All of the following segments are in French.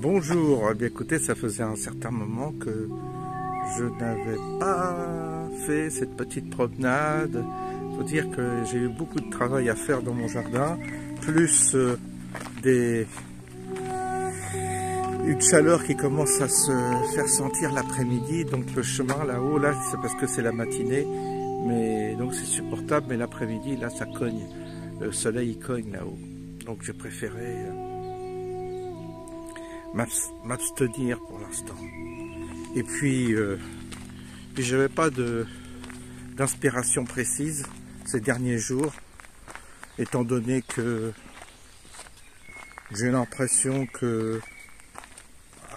Bonjour, eh bien écoutez, ça faisait un certain moment que je n'avais pas fait cette petite promenade. Il faut dire que j'ai eu beaucoup de travail à faire dans mon jardin, plus une chaleur qui commence à se faire sentir l'après-midi. Donc le chemin là-haut, là, c'est parce que c'est la matinée, mais donc c'est supportable, mais l'après-midi, là, ça cogne. Le soleil, il cogne là-haut. Donc j'ai préféré m'abstenir pour l'instant. Et puis j'avais pas d'inspiration précise ces derniers jours, étant donné que j'ai l'impression que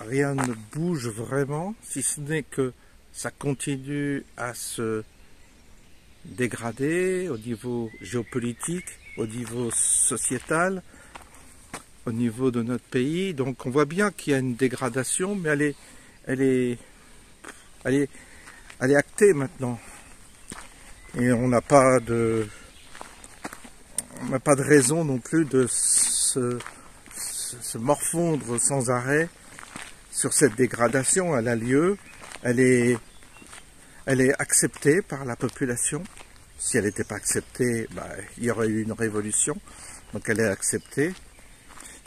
rien ne bouge vraiment, si ce n'est que ça continue à se dégrader au niveau géopolitique, au niveau sociétal, au niveau de notre pays. Donc on voit bien qu'il y a une dégradation, mais elle est actée maintenant. Et on n'a pas de raison non plus de se morfondre sans arrêt sur cette dégradation. Elle a lieu, elle est acceptée par la population. Si elle n'était pas acceptée, il y aurait eu une révolution. Donc elle est acceptée.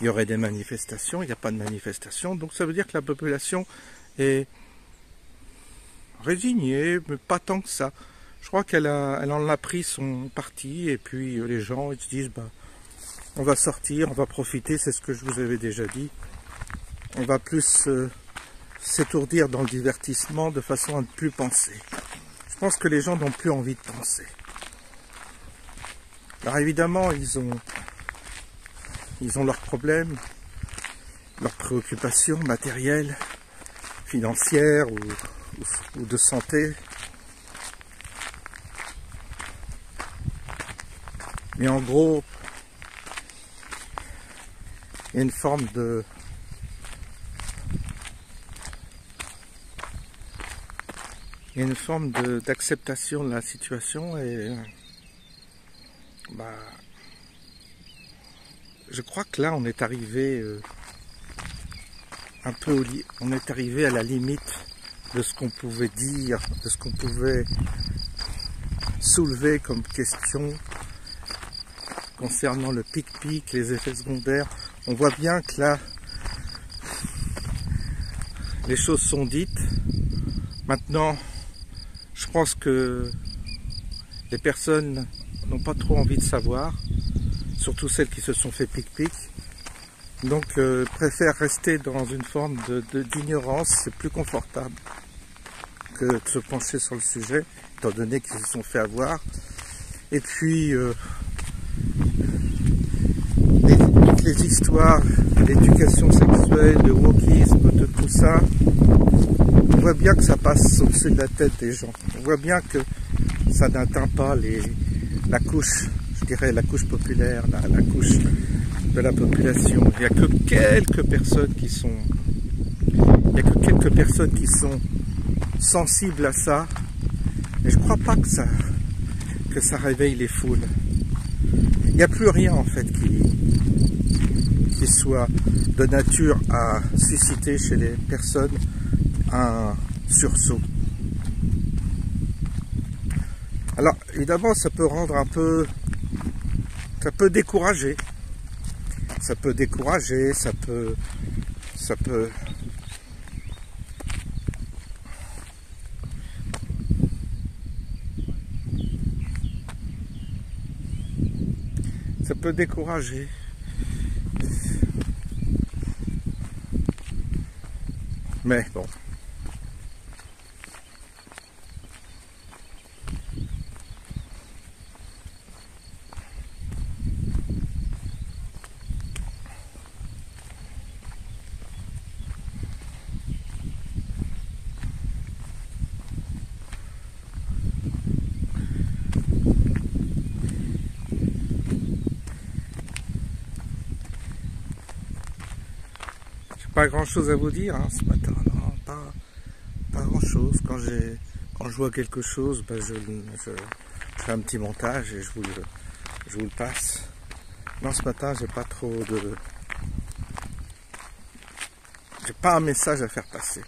Il y aurait des manifestations, il n'y a pas de manifestations. Donc ça veut dire que la population est résignée, mais pas tant que ça. Je crois qu'elle en a pris son parti, et puis les gens ils se disent, on va sortir, on va profiter, c'est ce que je vous avais déjà dit. On va plus s'étourdir dans le divertissement de façon à ne plus penser. Je pense que les gens n'ont plus envie de penser. Alors évidemment, ils ont leurs problèmes, leurs préoccupations matérielles, financières ou de santé. Mais en gros, il y a une forme d'acceptation de la situation, et je crois que là on est arrivé on est arrivé à la limite de ce qu'on pouvait dire, de ce qu'on pouvait soulever comme question concernant le pic-pic, les effets secondaires. On voit bien que là les choses sont dites. Maintenant, je pense que les personnes n'ont pas trop envie de savoir, surtout celles qui se sont fait pic-pic. Donc préfèrent rester dans une forme d'ignorance. C'est plus confortable que de se pencher sur le sujet, étant donné qu'ils se sont fait avoir. Et puis toutes les histoires d'éducation sexuelle, de wokisme, de tout ça, on voit bien que ça passe au-dessus de la tête des gens. On voit bien que ça n'atteint pas la couche, je dirais la couche populaire, la couche de la population. Il n'y a que quelques personnes qui sont sensibles à ça, mais je ne crois pas que ça réveille les foules. Il n'y a plus rien en fait qui soit de nature à susciter chez les personnes un sursaut. Alors évidemment ça peut rendre ça peut décourager, ça peut décourager. Mais bon. Pas grand chose à vous dire ce matin, non, pas grand chose. Quand je vois quelque chose, je fais un petit montage et je vous le passe. Non, ce matin j'ai pas trop J'ai pas un message à faire passer.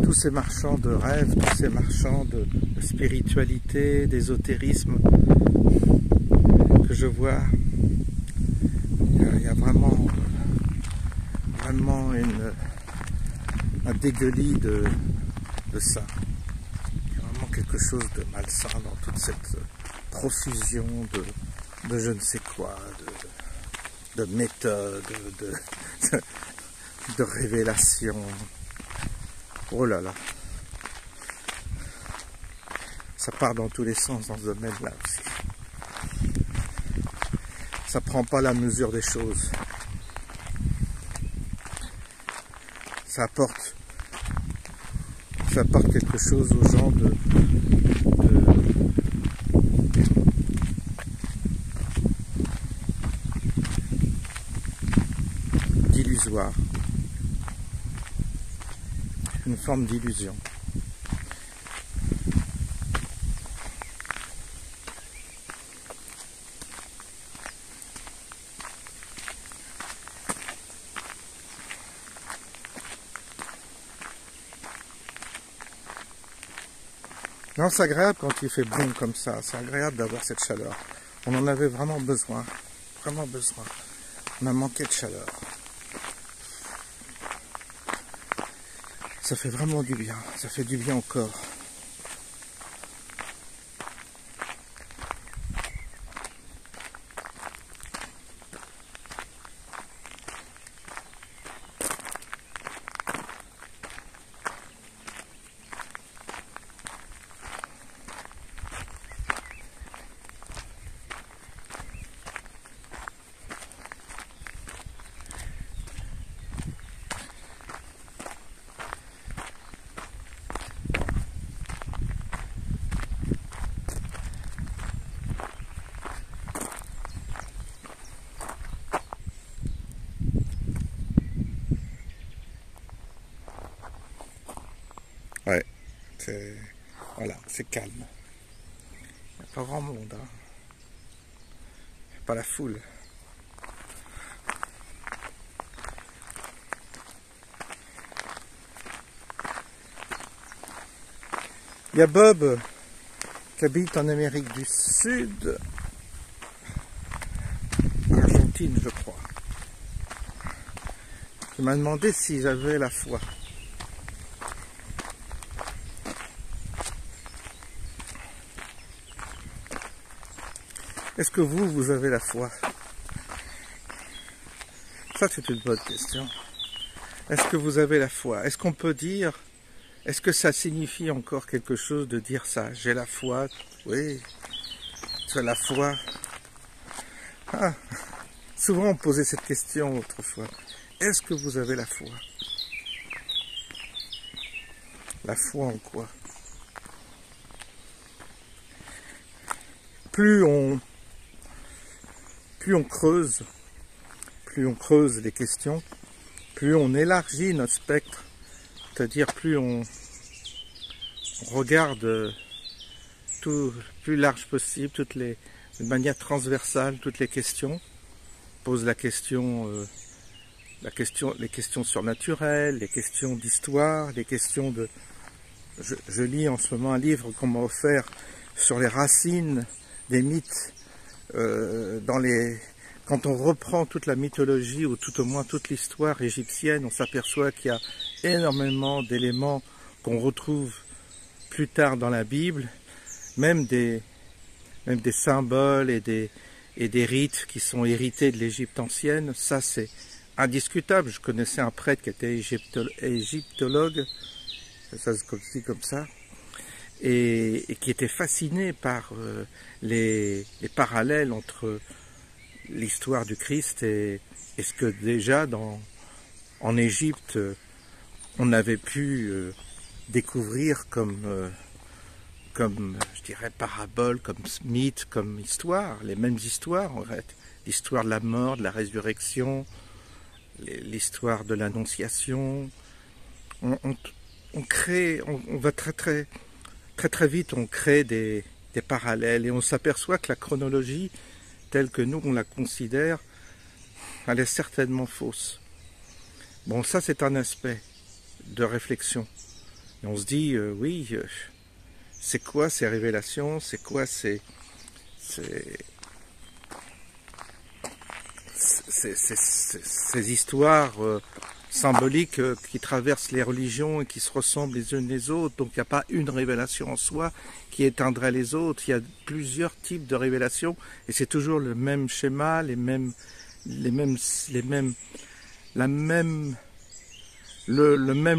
Tous ces marchands de rêves, tous ces marchands de spiritualité, d'ésotérisme que je vois, il y a vraiment un dégueulis de ça. Il y a vraiment quelque chose de malsain dans toute cette profusion de je ne sais quoi, de méthodes, de révélations. Oh là là, ça part dans tous les sens dans ce domaine-là aussi. Ça prend pas la mesure des choses. Ça apporte quelque chose aux gens d'illusoire. Une forme d'illusion. Non, c'est agréable quand il fait bon comme ça, c'est agréable d'avoir cette chaleur. On en avait vraiment besoin, vraiment besoin. On a manqué de chaleur. Ça fait vraiment du bien, ça fait du bien au corps. Ouais, voilà, c'est calme. Il n'y a pas grand monde, hein. Il n'y a pas la foule. Il y a Bob qui habite en Amérique du Sud, Argentine je crois, qui m'a demandé si j'avais la foi. Est-ce que vous avez la foi? Ça, c'est une bonne question. Est-ce que vous avez la foi? Est-ce qu'on peut dire, est-ce que ça signifie encore quelque chose de dire ça? J'ai la foi, oui, tu as la foi. Ah, souvent on posait cette question autrefois. Est-ce que vous avez la foi? La foi en quoi? Plus on creuse les questions, plus on élargit notre spectre, c'est-à-dire plus on regarde tout le plus large possible, de manière transversale, toutes les questions, pose les questions surnaturelles, les questions d'histoire, les questions de... Je lis en ce moment un livre qu'on m'a offert sur les racines des mythes. Quand on reprend toute la mythologie, ou tout au moins toute l'histoire égyptienne, on s'aperçoit qu'il y a énormément d'éléments qu'on retrouve plus tard dans la Bible, même des symboles et des rites qui sont hérités de l'Égypte ancienne. Ça, c'est indiscutable. Je connaissais un prêtre qui était égyptologue, ça se dit comme ça, et qui était fasciné par les parallèles entre l'histoire du Christ et ce que déjà dans en Égypte, on avait pu découvrir comme, je dirais, parabole, comme mythe, comme histoire, les mêmes histoires en fait. L'histoire de la mort, de la résurrection, l'histoire de l'annonciation. On crée, on va très vite, on crée des parallèles et on s'aperçoit que la chronologie, telle que nous on la considère, elle est certainement fausse. Bon, ça c'est un aspect de réflexion. Et on se dit, oui, c'est quoi ces révélations, c'est quoi ces histoires symboliques qui traversent les religions et qui se ressemblent les unes les autres. Donc il n'y a pas une révélation en soi qui éteindrait les autres. Il y a plusieurs types de révélations et c'est toujours le même schéma, le même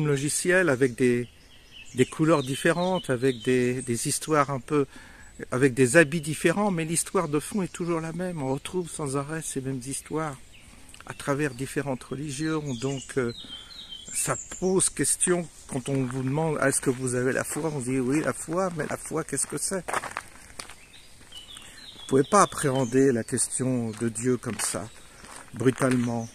logiciel avec des couleurs différentes, avec des histoires un peu, avec des habits différents, mais l'histoire de fond est toujours la même. On retrouve sans arrêt ces mêmes histoires à travers différentes religions. Donc ça pose question quand on vous demande est-ce que vous avez la foi, on dit oui la foi, mais la foi qu'est-ce que c'est? Vous ne pouvez pas appréhender la question de Dieu comme ça, brutalement.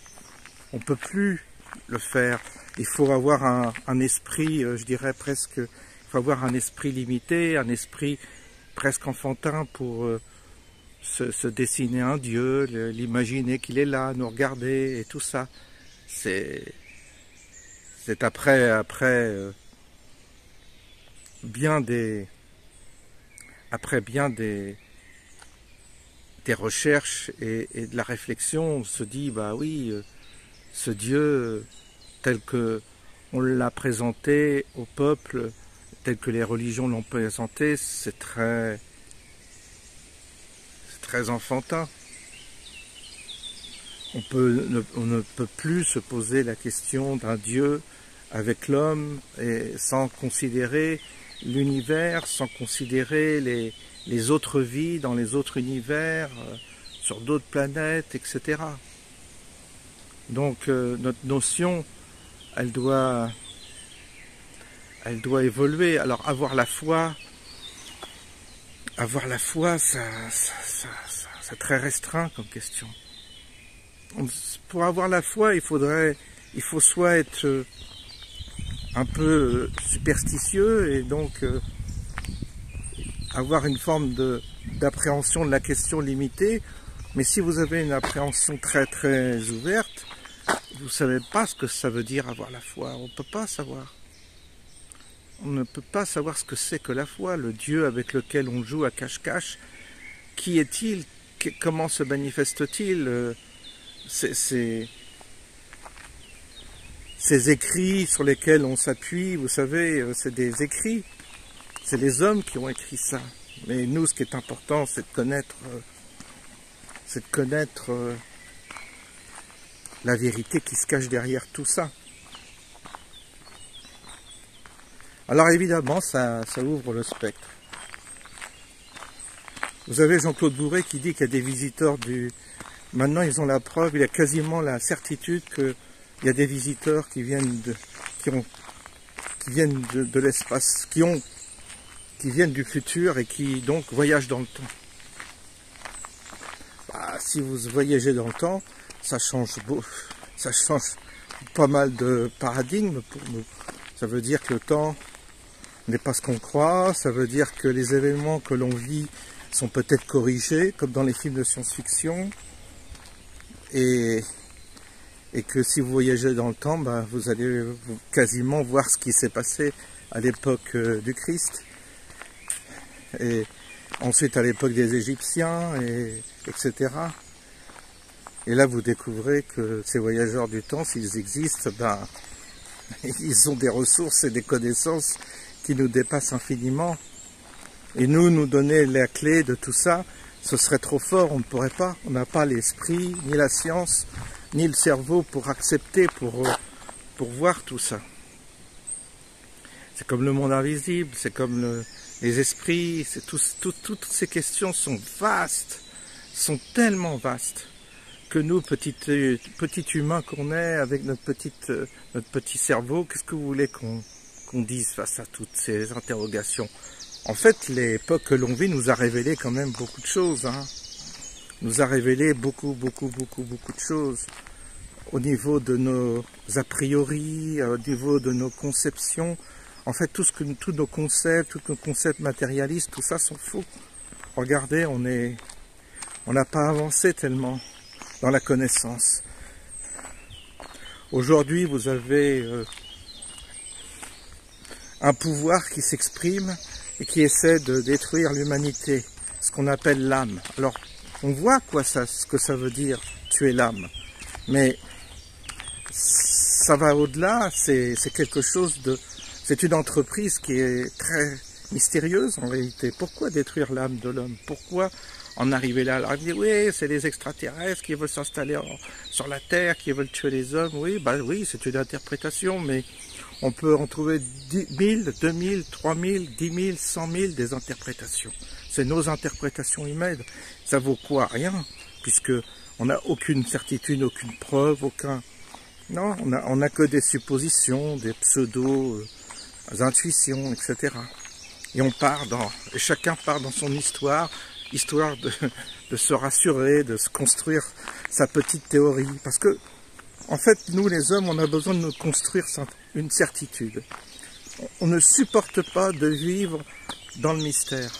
On ne peut plus le faire. Il faut avoir un esprit, je dirais presque, il faut avoir un esprit limité, un esprit presque enfantin pour se dessiner un Dieu, l'imaginer qu'il est là, nous regarder et tout ça. C'est après bien des recherches et de la réflexion, on se dit bah oui, ce Dieu tel que on l'a présenté au peuple, tel que les religions l'ont présenté, c'est très enfantin. On ne peut plus se poser la question d'un Dieu avec l'homme et sans considérer l'univers, sans considérer les autres vies dans les autres univers, sur d'autres planètes, etc. Donc notre notion, elle doit évoluer. Alors avoir la foi, c'est très restreint comme question. Pour avoir la foi, il faut soit être un peu superstitieux et donc avoir une forme d'appréhension de la question limitée. Mais si vous avez une appréhension très ouverte, vous ne savez pas ce que ça veut dire avoir la foi. On ne peut pas savoir. On ne peut pas savoir ce que c'est que la foi, le Dieu avec lequel on joue à cache-cache. Qui est-il? Comment se manifeste-t-il? Ces écrits sur lesquels on s'appuie, vous savez, c'est des écrits. C'est les hommes qui ont écrit ça. Mais nous, ce qui est important, c'est de connaître la vérité qui se cache derrière tout ça. Alors évidemment, ça ouvre le spectre. Vous avez Jean-Claude Bourret qui dit qu'il y a des visiteurs du... Maintenant, ils ont la preuve, il y a quasiment la certitude qu'il y a des visiteurs qui viennent de l'espace, qui viennent du futur et qui donc voyagent dans le temps. Bah, si vous voyagez dans le temps, ça change pas mal de paradigmes pour nous. Ça veut dire que le temps n'est pas ce qu'on croit, ça veut dire que les événements que l'on vit sont peut-être corrigés, comme dans les films de science-fiction, et que si vous voyagez dans le temps, bah, vous allez quasiment voir ce qui s'est passé à l'époque du Christ, et ensuite à l'époque des Égyptiens, etc. Et là, vous découvrez que ces voyageurs du temps, s'ils existent, ben, ils ont des ressources et des connaissances qui nous dépassent infiniment. Et nous donner la clé de tout ça, ce serait trop fort, on ne pourrait pas. On n'a pas l'esprit, ni la science, ni le cerveau pour accepter, pour voir tout ça. C'est comme le monde invisible, c'est comme les esprits, toutes ces questions sont vastes, sont tellement vastes, que nous, petits humains qu'on est, avec notre petit cerveau, qu'est-ce que vous voulez qu'on dise face à toutes ces interrogations? En fait, l'époque que l'on vit nous a révélé quand même beaucoup de choses, hein. Nous a révélé beaucoup de choses au niveau de nos a priori, au niveau de nos conceptions. En fait, tous nos concepts matérialistes, tout ça sont faux. Regardez, on n'a pas avancé tellement dans la connaissance. Aujourd'hui, vous avez un pouvoir qui s'exprime et qui essaie de détruire l'humanité, ce qu'on appelle l'âme. Alors, on voit ce que ça veut dire, tuer l'âme. Mais ça va au-delà, c'est quelque chose de... C'est une entreprise qui est très mystérieuse en réalité. Pourquoi détruire l'âme de l'homme? Pourquoi en arriver là? Alors, on dit, oui, c'est les extraterrestres qui veulent s'installer sur la Terre, qui veulent tuer les hommes. Oui, bah oui, c'est une interprétation, mais on peut en trouver 1000, 2000, 3000, 10 000, 100 000 des interprétations. C'est nos interprétations humaines. Ça vaut quoi? Rien, puisque on n'a aucune certitude, aucune preuve, aucun... Non, on a que des suppositions, des pseudo-intuitions, etc. Et chacun part dans son histoire de se rassurer, de se construire sa petite théorie. Parce que, en fait, nous les hommes, on a besoin de nous construire une certitude. On ne supporte pas de vivre dans le mystère.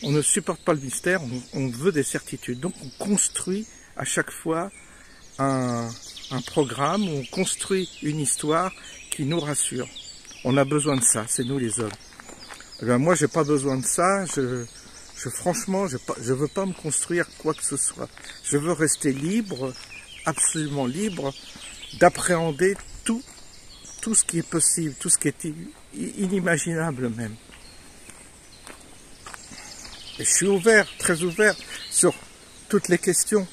On ne supporte pas le mystère, on veut des certitudes. Donc on construit à chaque fois un programme, où on construit une histoire qui nous rassure. On a besoin de ça, c'est nous les hommes. Eh bien, moi, j'ai pas besoin de ça. Franchement, je veux pas me construire quoi que ce soit. Je veux rester libre, absolument libre, d'appréhender tout ce qui est possible, tout ce qui est inimaginable même. Et je suis ouvert, très ouvert sur toutes les questions.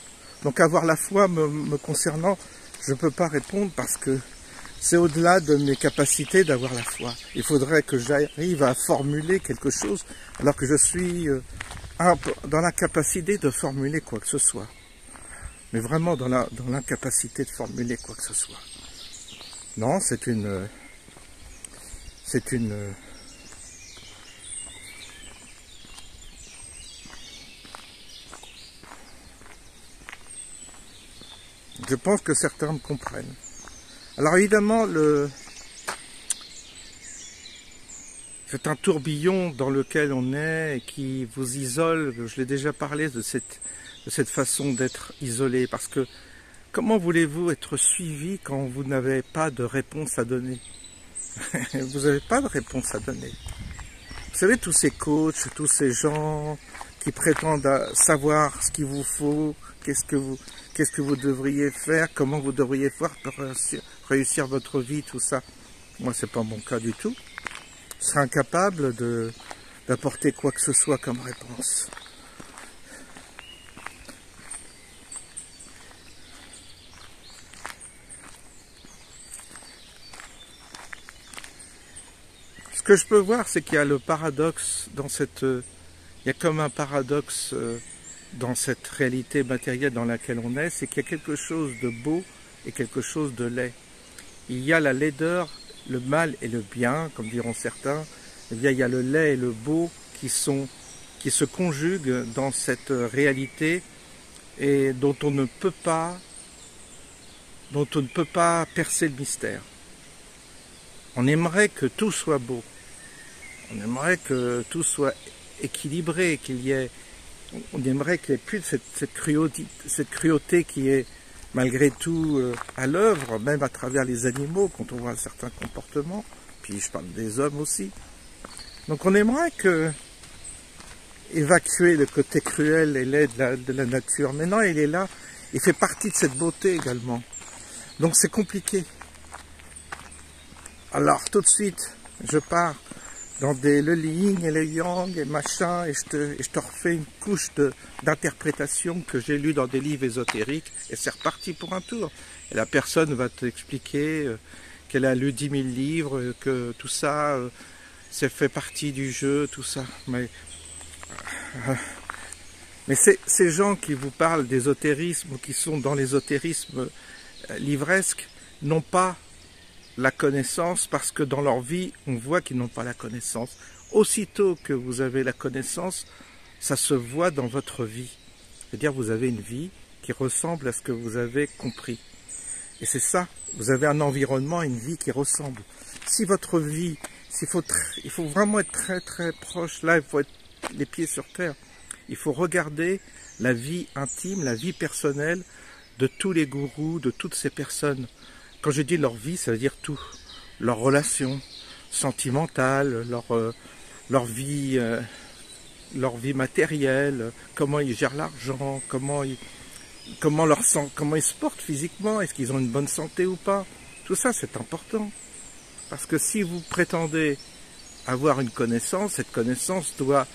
Donc avoir la foi me concernant, je ne peux pas répondre parce que c'est au-delà de mes capacités d'avoir la foi. Il faudrait que j'arrive à formuler quelque chose alors que je suis dans l'incapacité de formuler quoi que ce soit. Mais vraiment dans l'incapacité de formuler quoi que ce soit. Non, c'est une... Je pense que certains me comprennent. Alors évidemment, c'est un tourbillon dans lequel on est et qui vous isole. Je l'ai déjà parlé de cette façon d'être isolé. Parce que comment voulez-vous être suivi quand vous n'avez pas de réponse à donner? Vous n'avez pas de réponse à donner. Vous savez, tous ces coachs, tous ces gens qui prétendent savoir ce qu'il vous faut, qu'est-ce que vous devriez faire, comment vous devriez faire pour réussir votre vie, tout ça. Moi, c'est pas mon cas du tout. Je serais incapable d'apporter quoi que ce soit comme réponse. Ce que je peux voir, c'est qu'il y a le paradoxe dans il y a comme un paradoxe dans cette réalité matérielle dans laquelle on est, c'est qu'il y a quelque chose de beau et quelque chose de laid. Il y a la laideur, le mal et le bien, comme diront certains. Eh bien, il y a le laid et le beau qui se conjuguent dans cette réalité et dont on ne peut pas percer le mystère. On aimerait que tout soit beau. On aimerait que tout soit équilibré, on aimerait qu'il n'y ait plus de cette cruauté qui est malgré tout à l'œuvre, même à travers les animaux, quand on voit certains comportements, puis je parle des hommes aussi. Donc on aimerait évacuer le côté cruel et laid de la nature, mais non, il est là, il fait partie de cette beauté également. Donc c'est compliqué. Alors tout de suite, je pars dans le yin et le yang et machin, et je te refais une couche d'interprétation que j'ai lue dans des livres ésotériques, et c'est reparti pour un tour. Et la personne va t'expliquer qu'elle a lu 10 000 livres, que tout ça, c'est fait partie du jeu, tout ça. Mais Mais ces gens qui vous parlent d'ésotérisme ou qui sont dans l'ésotérisme livresque n'ont pas la connaissance, parce que dans leur vie, on voit qu'ils n'ont pas la connaissance. Aussitôt que vous avez la connaissance, ça se voit dans votre vie. C'est-à-dire vous avez une vie qui ressemble à ce que vous avez compris. Et c'est ça, vous avez un environnement, une vie qui ressemble. Si votre vie, il faut vraiment être très très proche, là il faut être les pieds sur terre. Il faut regarder la vie intime, la vie personnelle de tous les gourous, de toutes ces personnes. Quand je dis leur vie, ça veut dire tout. Leurs relations sentimentales, leur vie matérielle, comment ils gèrent l'argent, comment ils se portent physiquement, est-ce qu'ils ont une bonne santé ou pas. Tout ça, c'est important. Parce que si vous prétendez avoir une connaissance, cette connaissance doit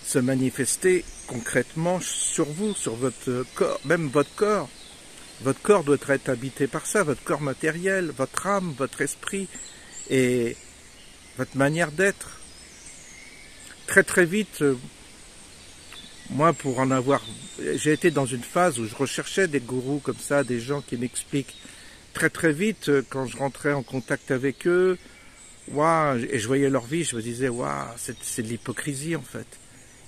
se manifester concrètement sur vous, sur votre corps, même votre corps. Votre corps doit être habité par ça, votre corps matériel, votre âme, votre esprit et votre manière d'être. Très très vite, moi pour en avoir, j'ai été dans une phase où je recherchais des gourous comme ça, des gens qui m'expliquent. Très très vite, quand je rentrais en contact avec eux, waouh, et je voyais leur vie, je me disais, waouh, c'est de l'hypocrisie en fait.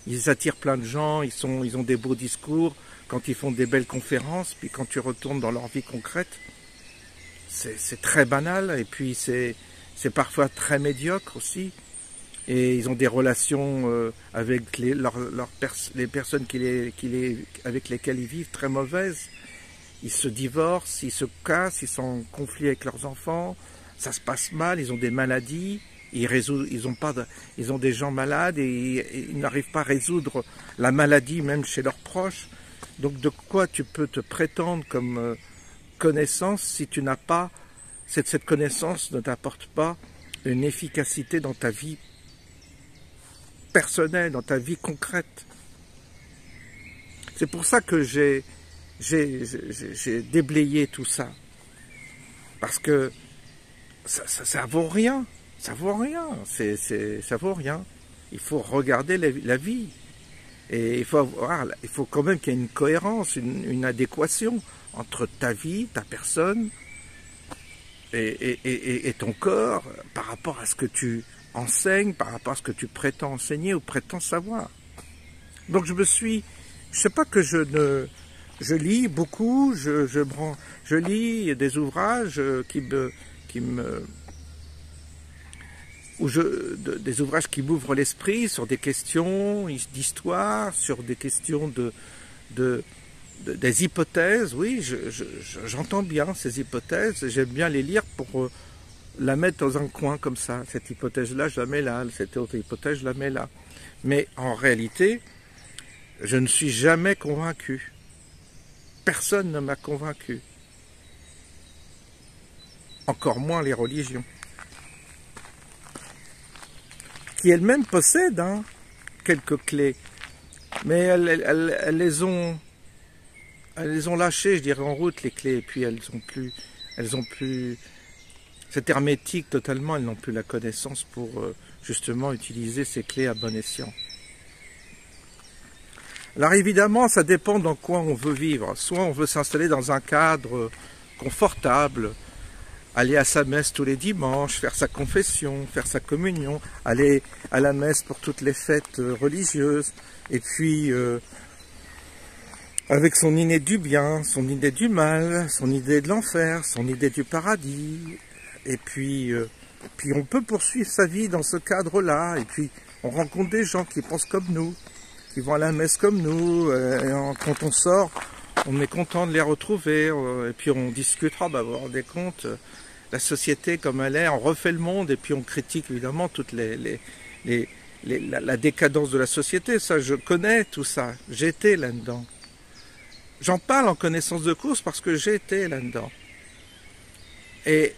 Ils attirent plein de gens, ils ont des beaux discours, quand ils font des belles conférences, puis quand tu retournes dans leur vie concrète, c'est très banal, et puis c'est parfois très médiocre aussi. Et ils ont des relations avec les personnes avec lesquelles ils vivent très mauvaises. Ils se divorcent, ils se cassent, ils sont en conflit avec leurs enfants, ça se passe mal, ils ont des maladies, ils ont des gens malades et ils n'arrivent pas à résoudre la maladie même chez leurs proches. Donc de quoi tu peux te prétendre comme connaissance si tu n'as pas, cette connaissance ne t'apporte pas une efficacité dans ta vie personnelle, dans ta vie concrète. C'est pour ça que j'ai déblayé tout ça. Parce que ça vaut rien. Ça vaut rien. Ça vaut rien. Il faut regarder la vie. Et il faut quand même qu'il y ait une cohérence, une adéquation entre ta vie, ta personne et ton corps par rapport à ce que tu enseignes, par rapport à ce que tu prétends enseigner ou prétends savoir. Donc je sais pas que je lis beaucoup, je lis des ouvrages des ouvrages qui m'ouvrent l'esprit sur des questions d'histoire, sur des questions des hypothèses. Oui, j'entends bien ces hypothèses, j'aime bien les lire pour la mettre dans un coin comme ça. Cette hypothèse-là, je la mets là, cette autre hypothèse, je la mets là. Mais en réalité, je ne suis jamais convaincu. Personne ne m'a convaincu. Encore moins les religions. Qui elles-mêmes possèdent quelques clés. Mais elles les ont lâchées, je dirais, en route, les clés. Et puis elles ont plus c'est hermétique totalement, elles n'ont plus la connaissance pour justement utiliser ces clés à bon escient. Alors évidemment, ça dépend dans quoi on veut vivre. Soit on veut s'installer dans un cadre confortable, aller à sa messe tous les dimanches, faire sa confession, faire sa communion, aller à la messe pour toutes les fêtes religieuses, et puis avec son idée du bien, son idée du mal, son idée de l'enfer, son idée du paradis, et puis on peut poursuivre sa vie dans ce cadre-là, et puis on rencontre des gens qui pensent comme nous, qui vont à la messe comme nous, et quand on sort, on est content de les retrouver, et puis on discutera, vous vous rendez compte, la société comme elle est, on refait le monde, et puis on critique évidemment toute la décadence de la société. Ça, je connais tout ça, j'ai été là-dedans. J'en parle en connaissance de cause parce que j'ai été là-dedans. Et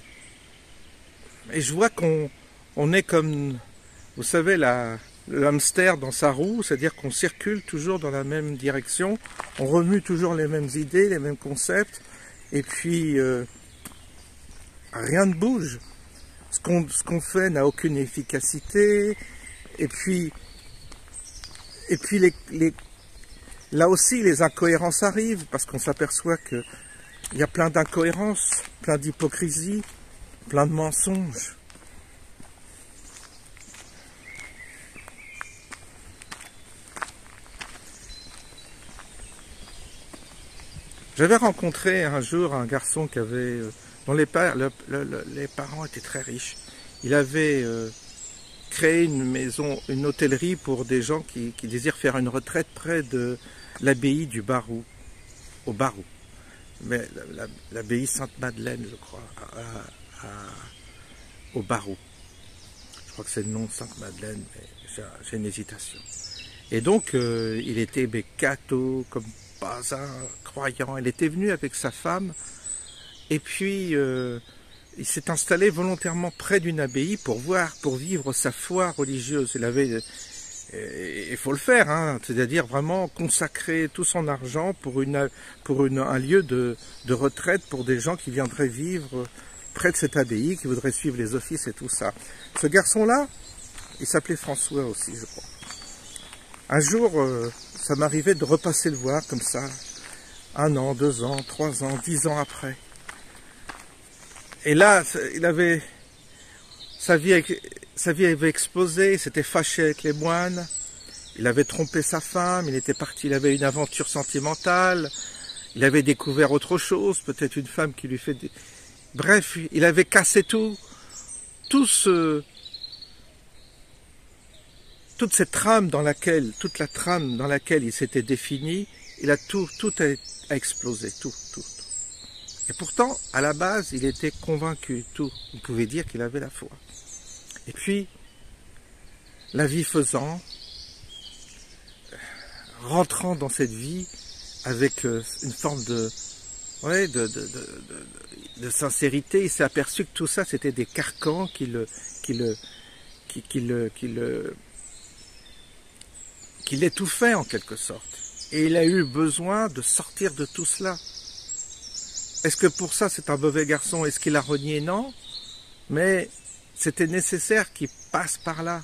je vois qu'on est comme, vous savez, le hamster dans sa roue, c'est-à-dire qu'on circule toujours dans la même direction, on remue toujours les mêmes idées, les mêmes concepts, et puis rien ne bouge. Ce qu'on fait n'a aucune efficacité, et puis Là aussi, les incohérences arrivent, parce qu'on s'aperçoit qu'il y a plein d'incohérences, plein d'hypocrisie, plein de mensonges. J'avais rencontré un jour un garçon qui avait, dont les parents étaient très riches. Il avait créé une maison, une hôtellerie pour des gens qui désirent faire une retraite près de l'abbaye du Barou, au Barou. Mais l'abbaye Sainte-Madeleine, je crois, au Barou. Je crois que c'est le nom de Sainte-Madeleine, mais j'ai une hésitation. Et donc, il était catho, comme pas un croyant. Il était venu avec sa femme, et puis il s'est installé volontairement près d'une abbaye pour vivre sa foi religieuse. Il faut le faire, hein, c'est-à-dire vraiment consacrer tout son argent pour un lieu de retraite pour des gens qui viendraient vivre près de cette abbaye, qui voudraient suivre les offices et tout ça. Ce garçon-là, il s'appelait François aussi, je crois. Un jour, ça m'arrivait de repasser le voir comme ça, 1 an, 2 ans, 3 ans, 10 ans après. Et là, sa vie avait explosé, il s'était fâché avec les moines, il avait trompé sa femme, il était parti, il avait une aventure sentimentale, il avait découvert autre chose, peut-être une femme qui lui fait des... Bref, il avait cassé toute cette trame dans laquelle, toute la trame dans laquelle il s'était défini, tout a explosé, tout. Et pourtant, à la base, il était convaincu, tout. On pouvait dire qu'il avait la foi. Et puis, la vie faisant, rentrant dans cette vie avec une forme de sincérité, il s'est aperçu que tout ça, c'était des carcans qui l'étouffaient en quelque sorte. Et il a eu besoin de sortir de tout cela. Est-ce que pour ça c'est un mauvais garçon? Est-ce qu'il a renié? Non. Mais c'était nécessaire qu'il passe par là.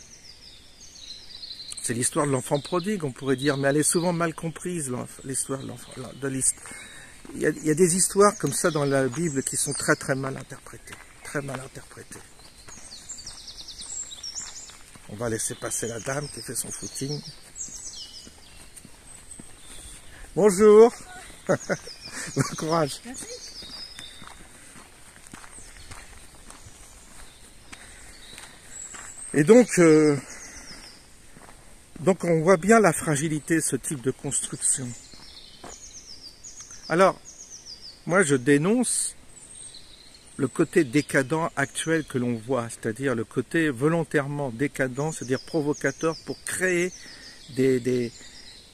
C'est l'histoire de l'enfant prodigue, on pourrait dire, mais elle est souvent mal comprise, l'histoire de l'enfant. Il y a des histoires comme ça dans la Bible qui sont très très mal interprétées. Très mal interprétées. On va laisser passer la dame qui fait son footing. Bonjour. Bon courage. Merci. Et donc on voit bien la fragilité de ce type de construction. Alors, moi je dénonce le côté décadent actuel que l'on voit, c'est-à-dire le côté volontairement décadent, c'est-à-dire provocateur pour créer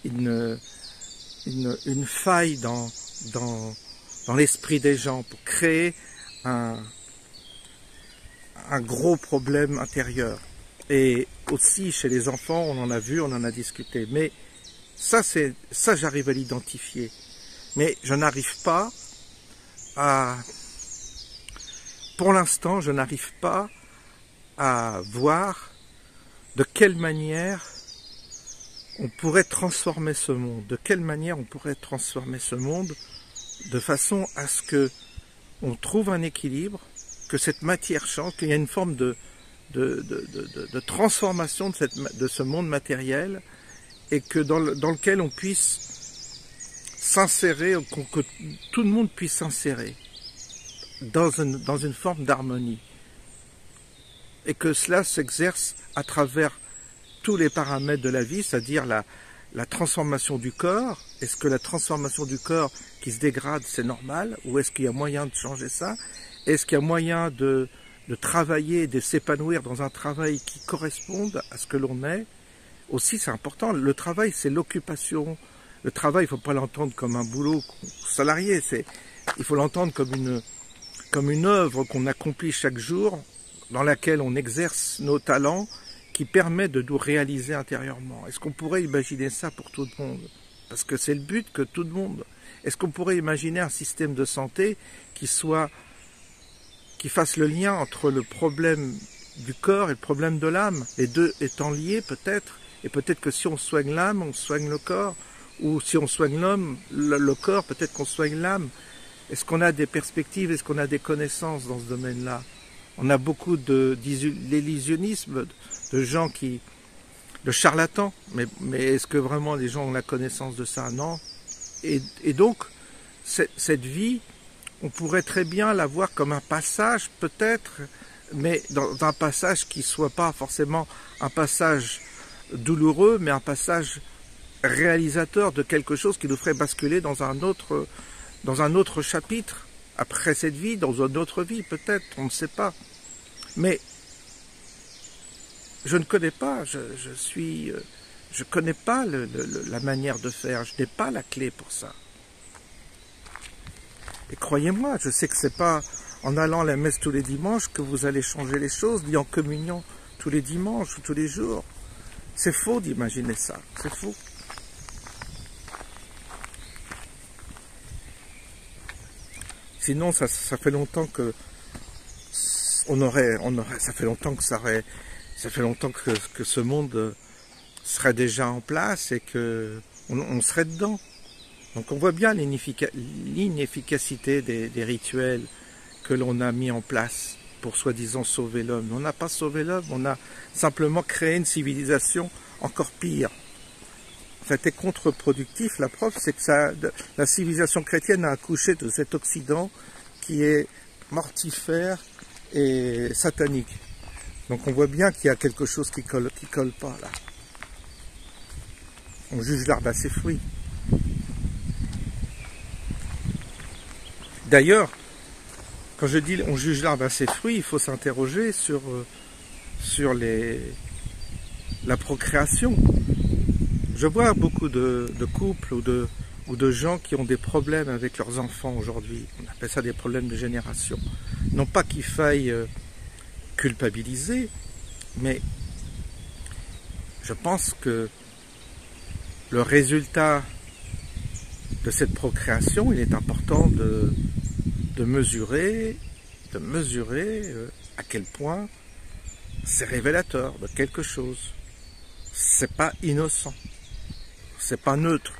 une faille dans l'esprit des gens, pour créer un gros problème intérieur. Et aussi chez les enfants, on en a vu, on en a discuté. Mais ça j'arrive à l'identifier. Mais je n'arrive pas à... Pour l'instant, je n'arrive pas à voir de quelle manière on pourrait transformer ce monde. De quelle manière on pourrait transformer ce monde de façon à ce que on trouve un équilibre, que cette matière change, qu'il y a une forme de transformation de ce monde matériel et que dans lequel on puisse s'insérer, que tout le monde puisse s'insérer dans une forme d'harmonie et que cela s'exerce à travers tous les paramètres de la vie, c'est-à-dire la transformation du corps. Est-ce que la transformation du corps qui se dégrade, c'est normal? Ou est-ce qu'il y a moyen de changer ça? Est-ce qu'il y a moyen de travailler, de s'épanouir dans un travail qui corresponde à ce que l'on est? Aussi, c'est important. Le travail, c'est l'occupation. Le travail, il ne faut pas l'entendre comme un boulot salarié. Il faut l'entendre comme une œuvre qu'on accomplit chaque jour, dans laquelle on exerce nos talents, qui permet de nous réaliser intérieurement. Est-ce qu'on pourrait imaginer ça pour tout le monde? Parce que c'est le but, que tout le monde... Est-ce qu'on pourrait imaginer un système de santé qui fasse le lien entre le problème du corps et le problème de l'âme, les deux étant liés peut-être, et peut-être que si on soigne l'âme, on soigne le corps, Ou si on soigne l'homme, le corps, peut-être qu'on soigne l'âme. Est-ce qu'on a des perspectives, est-ce qu'on a des connaissances dans ce domaine-là? On a beaucoup d'illusionnisme, de gens qui... de charlatans, mais est-ce que vraiment les gens ont la connaissance de ça? Non. Et donc, cette vie, on pourrait très bien la voir comme un passage, peut-être, mais dans un passage qui ne soit pas forcément un passage douloureux, mais un passage réalisateur de quelque chose qui nous ferait basculer dans un autre chapitre, après cette vie, dans une autre vie, peut-être, on ne sait pas. Mais je ne connais pas, je connais pas la manière de faire, je n'ai pas la clé pour ça. Et croyez-moi, je sais que c'est pas en allant à la messe tous les dimanches que vous allez changer les choses, ni en communion tous les dimanches ou tous les jours. C'est faux d'imaginer ça, c'est faux. Sinon, ça fait longtemps que ça fait longtemps que ce monde serait déjà en place et que on serait dedans. Donc on voit bien l'inefficacité des rituels que l'on a mis en place pour soi-disant sauver l'homme. On n'a pas sauvé l'homme, on a simplement créé une civilisation encore pire. En fait, c'est contre-productif. La preuve, c'est que la civilisation chrétienne a accouché de cet Occident qui est mortifère et satanique. Donc on voit bien qu'il y a quelque chose qui colle pas là. On juge l'arbre à ses fruits. D'ailleurs, quand je dis on juge l'arbre à ses fruits, il faut s'interroger sur la procréation. Je vois beaucoup de couples ou de gens qui ont des problèmes avec leurs enfants aujourd'hui. On appelle ça des problèmes de génération. Non pas qu'il faille culpabiliser, mais je pense que le résultat de cette procréation, il est important de mesurer à quel point c'est révélateur de quelque chose. C'est pas innocent, c'est pas neutre.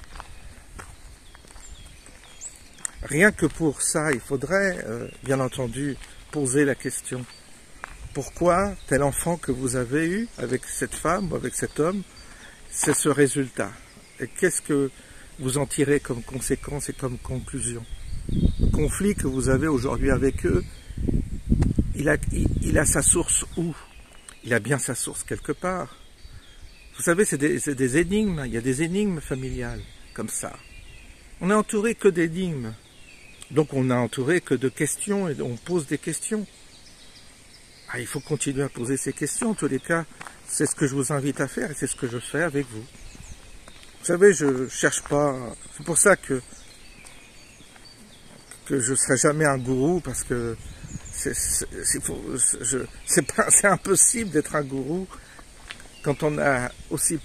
Rien que pour ça, il faudrait, bien entendu, poser la question. Pourquoi tel enfant que vous avez eu avec cette femme ou avec cet homme, c'est ce résultat? Et qu'est-ce que vous en tirez comme conséquence et comme conclusion? Le conflit que vous avez aujourd'hui avec eux, il a sa source où? Il a bien sa source quelque part. Vous savez, c'est des énigmes, il y a des énigmes familiales, comme ça. On n'est entouré que d'énigmes. Donc on n'a entouré que de questions et on pose des questions. Ah, il faut continuer à poser ces questions. En tous les cas, c'est ce que je vous invite à faire et c'est ce que je fais avec vous. Vous savez, je cherche pas... C'est pour ça que je ne serai jamais un gourou, parce que c'est impossible d'être un gourou quand on a si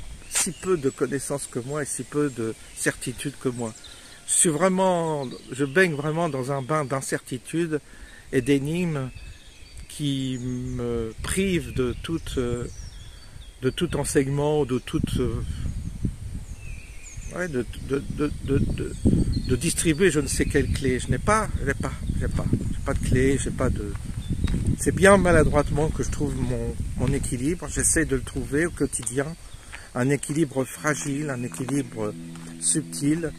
peu de connaissances que moi et si peu de certitude que moi. Je baigne vraiment dans un bain d'incertitude et d'énigmes qui me privent de tout enseignement, de distribuer je ne sais quelle clé. J'ai pas de clé, j'ai pas de... C'est bien maladroitement que je trouve mon équilibre. J'essaie de le trouver au quotidien. Un équilibre fragile, un équilibre subtil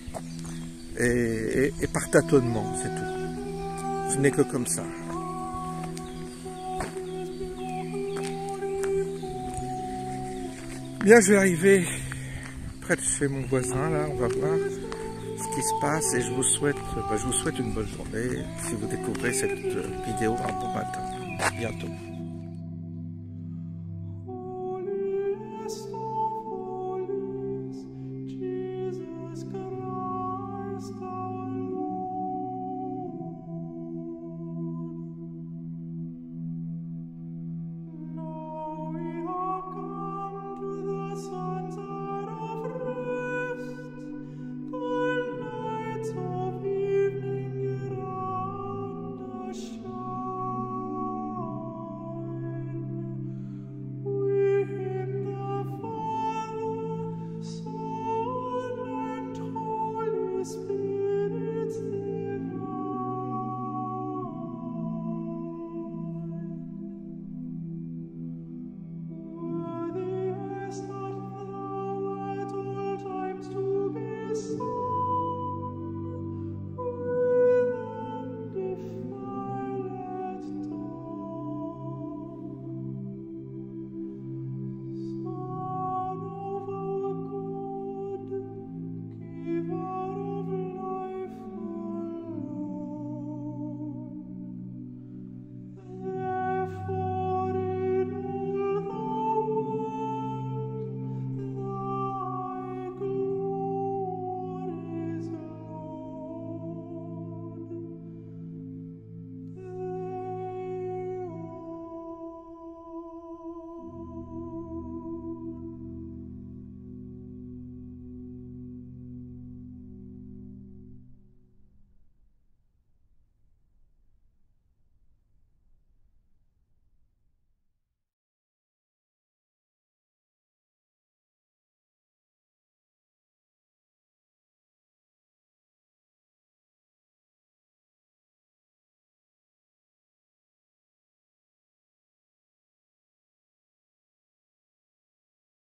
et par tâtonnement, c'est tout. Ce n'est que comme ça. Bien, je vais arriver près de chez mon voisin, là, on va voir ce qui se passe et je vous souhaite une bonne journée si vous découvrez cette vidéo un bon matin. À bientôt.